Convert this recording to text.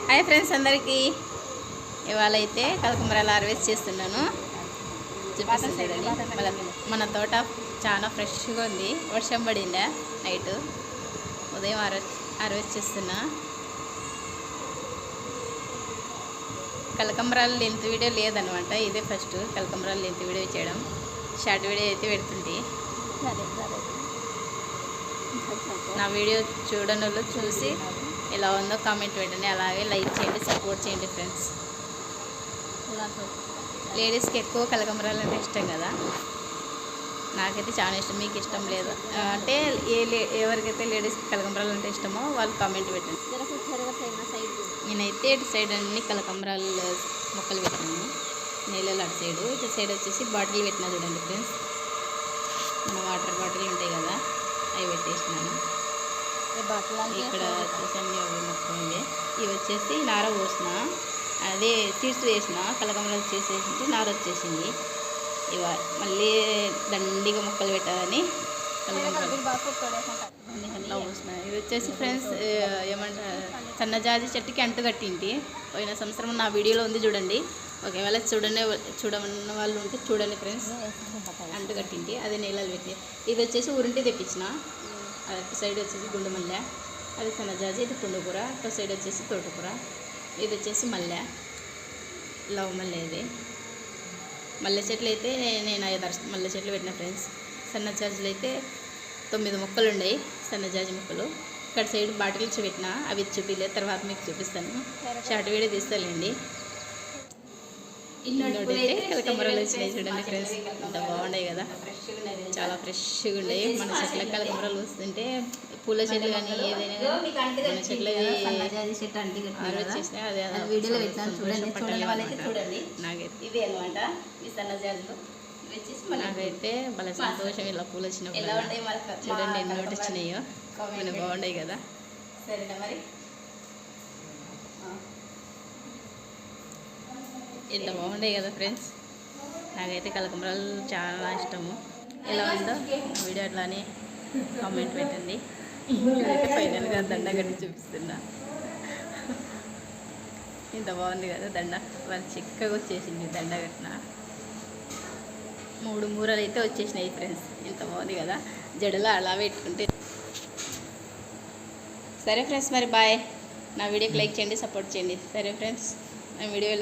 Hi friends అందరికీ. ఇవాళ అయితే కలకంబరాలు హార్వెస్ట్ చేస్తున్నాను. చూపిస్తుంది. మన తోట చాలా ఫ్రెష్గా ఉంది. వర్షం పడిందా నైట్. ఉదయం హార్వెస్ట్ చేస్తున్నా. కలకంబరాలు లెంత్ వీడియో లేదనమాట. ఇదే ఫస్ట్ కలకంబరాలు లెంత్ వీడియో చేయడం. షార్ట్ వీడియో అయితే పెడుతుంది. నా వీడియో చూడని వాళ్ళు చూసి ఎలా ఉందో కామెంట్ పెట్టండి. అలాగే లైక్ చేయండి, సపోర్ట్ చేయండి ఫ్రెండ్స్. లేడీస్కి ఎక్కువ కలకంబరాలు అంటే ఇష్టం కదా. నాకైతే చాలా ఇష్టం. మీకు ఇష్టం లేదు అంటే ఎవరికైతే లేడీస్కి కలకంబరాలు అంటే ఇష్టమో వాళ్ళు కామెంట్ పెట్టండి. నేనైతే ఇటు సైడ్ అన్ని కలకంబరాలు మొక్కలు పెట్టాను. నీళ్ళలో అటు సైడు. ఇటు సైడ్ వచ్చేసి బాటిల్ పెట్టినా చూడండి ఫ్రెండ్స్. మన వాటర్ బాటిల్ ఉంటాయి కదా, అవి పెట్టేసినాను. ఇక్కడ వచ్చేసి అన్ని మొక్కలు. ఇవి వచ్చేసి నార పోసిన, అదే సీడ్స్ వేసిన కలకంబరాలు చేసేసి నార వచ్చేసింది. ఇవ మళ్ళీ దండిగా మొక్కలు పెట్టాలని కలకంబరాలు పోసిన. ఇవి వచ్చేసి ఫ్రెండ్స్ ఏమంటారు, సన్నజాజి చెట్టుకి అంటు కట్టింటి. పోయిన సంవత్సరం నా వీడియోలో ఉంది చూడండి. ఒకవేళ చూడమన్న వాళ్ళు ఉంటే చూడండి ఫ్రెండ్స్. అంటు కట్టింటి అదే నీళ్ళలు పెట్టి. ఇది వచ్చేసి ఉరింటి తెప్పించిన. అటు సైడ్ వచ్చేసి గుండు మల్లె, అది సన్నజాజి, ఇది పుండుకూర. అటు సైడ్ వచ్చేసి తోటకూర. ఇది వచ్చేసి మల్లె, లవ్ మల్లె. ఇది మల్లె చెట్లు అయితే నేను 5 మల్లె చెట్లు పెట్టిన ఫ్రెండ్స్. సన్నజాజులు అయితే 9 మొక్కలు ఉన్నాయి, సన్నజాజి మొక్కలు. ఇక్కడ సైడ్ బాటిల్స్ పెట్టిన, అవి చూపిలే, తర్వాత మీకు చూపిస్తాను. Short video తీస్తాలేండి. ఇంకోటైతే కలకంబరాలు వచ్చినాయి చూడండి ఫ్రెండ్స్. ఇంత బాగున్నాయి కదా, చాలా ఫ్రెష్గా ఉన్నాయి. మన చెట్ల కలకంబరాలు వస్తుంటే పూల చెట్లు కానీ ఏదైనా మన చెట్లు హార్వెస్ట్ చేసినా అదే నాకైతే భలే సంతోషం. ఇలా పూలు వచ్చినప్పుడు చూడండి ఎన్ని నోటి వచ్చినాయో. మన బాగున్నాయి కదా. సరేనా మరి, ఎంత బాగుంటాయి కదా ఫ్రెండ్స్. నాకైతే కలకంబరాలు చాలా ఇష్టము. ఎలా ఉందో వీడియో అట్లానే కామెంట్ పెట్టండి. అయితే ఫైనల్గా దండ కట్టి చూపిస్తున్నా. ఇంత బాగుంది కదా దండ. వాళ్ళు చిక్కగా వచ్చేసింది దండ కట్టిన. 3 మూరలు అయితే వచ్చేసినాయి ఫ్రెండ్స్. ఇంత బాగుంది కదా, జడలో అలా పెట్టుకుంటే. సరే ఫ్రెండ్స్ మరి బాయ్. నా వీడియోకి లైక్ చేయండి, సపోర్ట్ చేయండి. సరే ఫ్రెండ్స్, నా వీడియో